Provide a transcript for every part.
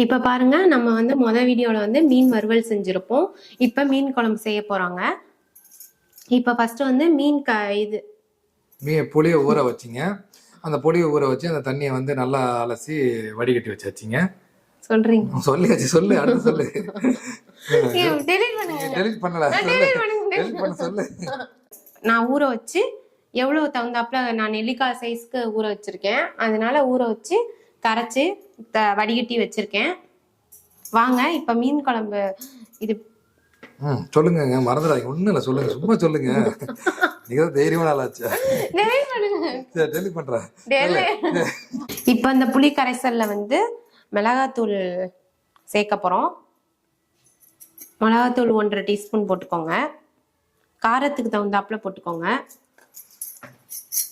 இப்ப பாருங்க, நம்ம வந்து வீடியோல வந்து மீன் வறுவல் செஞ்சிருப்போம். இப்ப மீன் குழம்பு செய்ய போறோங்க. இப்ப ஃபர்ஸ்ட் வந்து புளியை ஊற வச்சிங்க. அந்த புளியை ஊற வச்சு அந்த தண்ணியை வந்து நல்லா அலசி வடிகட்டி வச்சாச்சுங்க. சொல்றீங்க? சொல்லியாச்சு, சொல்லு, அடுத்து சொல்லு. டெலீட் பண்ணல, சொல்லு. நான் ஊற வச்சு எவ்வளவு தகுந்தாப்புல நான் நெல்லிக்காய் சைஸ்க்கு ஊற வச்சிருக்கேன். அதனால ஊற வச்சு கரைச்சு வடிகட்டி வச்சிருக்கேன். வாங்க இப்ப மீன் குழம்பு இது சொல்லுங்க, மறந்துடாதீங்க. ஒண்ணும் இல்ல, சொல்லுங்க, சும்மா சொல்லுங்க. நீங்க தைரியமான ஆளாச்சு. டெலிட் பண்றேன். இப்ப இந்த புளி கரைசல்ல வந்து மிளகாத்தூள் சேர்க்க போறோம். மிளகாத்தூள் 1.5 டீஸ்பூன் போட்டுக்கோங்க. காரத்துக்கு தகுந்தாப்புல போட்டுக்கோங்க.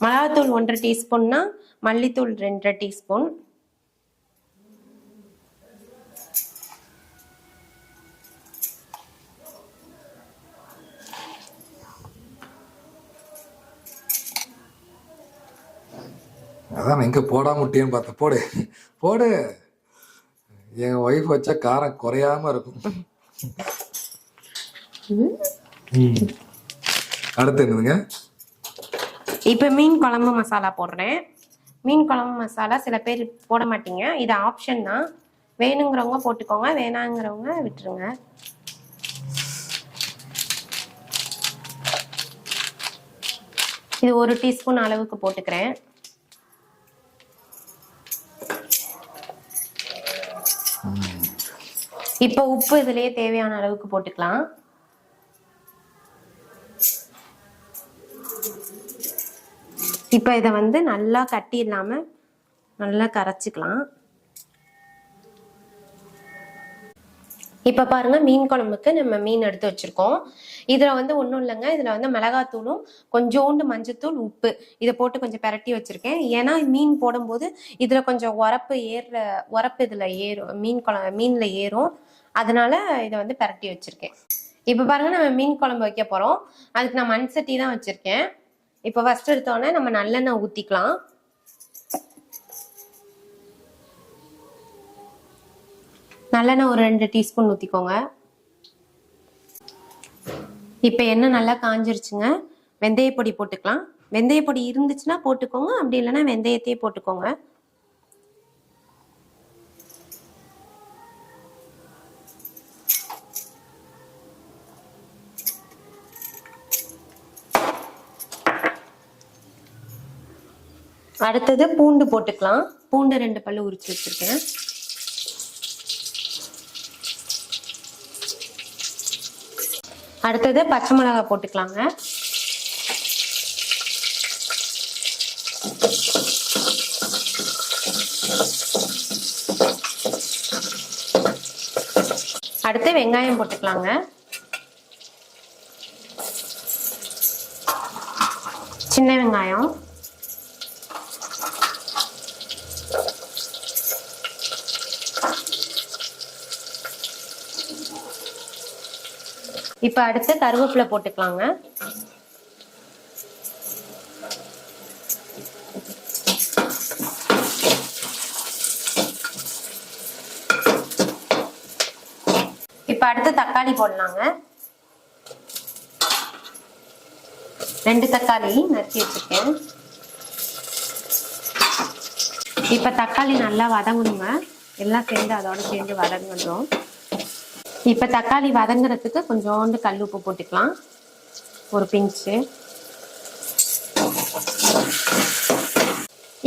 மிளகாத்தூள் 1.5 டீஸ்பூன்னா மல்லித்தூள் 2.5 டீஸ்பூன். அதான் எங்க போடாம விட்டியன்னு பார்த்தேன். போடு போடு. என் ஒய்ஃப் வச்சா காரம் குறையாம இருக்கும். அடுத்து என்னதுங்க? இப்ப மீன் குழம்பு மசாலா போடுறேன். மீன் குழம்பு மசாலா சில பேர் போட மாட்டீங்க, இது ஆப்ஷன் தான். வேணுங்கிறவங்க போட்டுக்கோங்க, வேணாங்கிறவங்க விட்டுருங்க. இது 1 டீஸ்பூன் அளவுக்கு போட்டுக்கிறேன். இப்ப உப்பு இதுலயே தேவையான அளவுக்கு போட்டுக்கலாம். இப்ப இத வந்து நல்லா கட்டி இல்லாம நல்லா கரைச்சிக்கலாம். இப்ப பாருங்க, மீன் குழம்புக்கு நம்ம மீன் எடுத்து வச்சிருக்கோம். இதுல வந்து ஒண்ணும் இல்லைங்க, இதுல வந்து மிளகாத்தூளும் கொஞ்சோண்டு மஞ்சத்தூள், உப்பு இதை போட்டு கொஞ்சம் பெரட்டி வச்சிருக்கேன். ஏன்னா மீன் போடும்போது இதுல கொஞ்சம் உரப்பு இதுல ஏறும், மீன்ல ஏறும். அதனால இதை வந்து பெரட்டி வச்சிருக்கேன். இப்ப பாருங்க, நம்ம மீன் குழம்பு வைக்க போறோம். அதுக்கு நான் மண் சட்டி தான் வச்சிருக்கேன். இப்ப ஃபர்ஸ்ட் எடுத்தோடனே நம்ம நல்லெண்ணெய் ஊத்திக்கலாம். நல்லெண்ணெய் ஒரு 2 டீஸ்பூன் ஊத்திக்கோங்க. இப்ப எண்ணெய் நல்லா காஞ்சிருச்சுங்க. வெந்தய பொடி போட்டுக்கலாம். வெந்தய பொடி இருந்துச்சுன்னா போட்டுக்கோங்க, அப்படி இல்லைன்னா வெந்தயத்தையே போட்டுக்கோங்க. அடுத்தது பூண்டு போட்டுக்கலாம். பூண்டு 2 பல்லு உரிச்சு வச்சிருக்கேன். அடுத்தது பச்சை மிளகாய் போட்டுக்கலாங்க. அடுத்து வெங்காயம் போட்டுக்கலாங்க. சின்ன வெங்காயம். இப்ப அடுத்து கருவேப்பிலை போட்டுக்கலாங்க. இப்ப அடுத்து தக்காளி போடலாங்க. 2 தக்காளி நறுக்கி வச்சிருக்கேன். இப்ப தக்காளி நல்லா வதங்கணுங்க. எல்லாம் சேர்ந்து அதோட சேர்ந்து வதங்கணும். இப்ப தக்காளி வதங்குறதுக்கு கொஞ்சோண்டு கல் உப்பு போட்டுக்கலாம், ஒரு பிஞ்சு.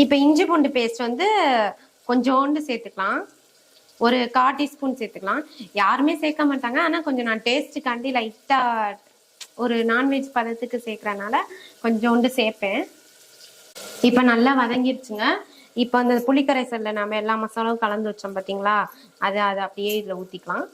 இப்ப இஞ்சி பூண்டு பேஸ்ட் வந்து கொஞ்சோண்டு சேர்த்துக்கலாம், ஒரு 1/4 டீஸ்பூன் சேர்த்துக்கலாம். யாருமே சேர்க்க மாட்டாங்க, ஆனா கொஞ்சம் நான் டேஸ்ட்டுக்காண்டி லைட்டா ஒரு நான்வெஜ் பதத்துக்கு சேர்க்கறனால கொஞ்சோண்டு சேர்ப்பேன். இப்ப நல்லா வதங்கிடுச்சுங்க. இப்ப அந்த புளிக்கரைசல்ல நம்ம எல்லா மசாலாவும் கலந்து வச்சோம் பாத்தீங்களா, அதை அப்படியே இதுல ஊத்திக்கலாம்.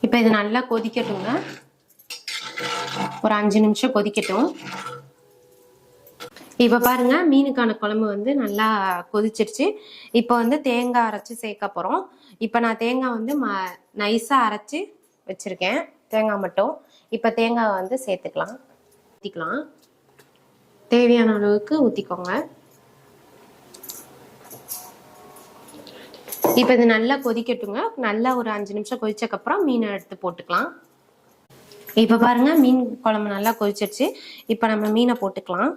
இப்ப இது நல்லா கொதிக்கட்டுங்க. ஒரு 5 நிமிஷம் கொதிக்கட்டும். இப்போ பாருங்க மீனுக்கான குழம்பு வந்து நல்லா கொதிச்சிருச்சு. இப்போ வந்து தேங்காய் அரைச்சி சேர்க்க போகிறோம். இப்போ நான் தேங்காய் வந்து நைஸாக அரைச்சி வச்சுருக்கேன், தேங்காய் மட்டும். இப்போ தேங்காய் வந்து சேர்த்துக்கலாம். ஊற்றிக்கலாம், தேவையான அளவுக்கு ஊற்றிக்கோங்க. இப்போ இது நல்லா கொதிக்கட்டுங்க. நல்லா ஒரு 5 நிமிஷம் கொதிச்சக்கப்புறம் மீனை எடுத்து போட்டுக்கலாம். இப்போ பாருங்க மீன் குழம்பு நல்லா கொதிச்சிருச்சு. இப்போ நம்ம மீனை போட்டுக்கலாம்.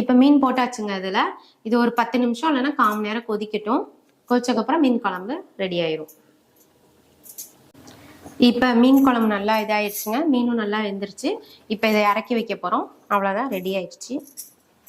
இப்போ மீன் போட்டாச்சுங்க. இதில் இது ஒரு 10 நிமிஷம் இல்லைன்னா 1/4 மணி நேரம் கொதிக்கட்டும். கொதிச்சக்கப்புறம் மீன் குழம்பு ரெடி ஆயிரும். இப்போ மீன் குழம்பு நல்லா இதாயிடுச்சுங்க. மீனும் நல்லா வெந்துருச்சு. இப்போ இதை இறக்கி வைக்க போகிறோம். அவ்வளோதான், ரெடி ஆயிடுச்சு.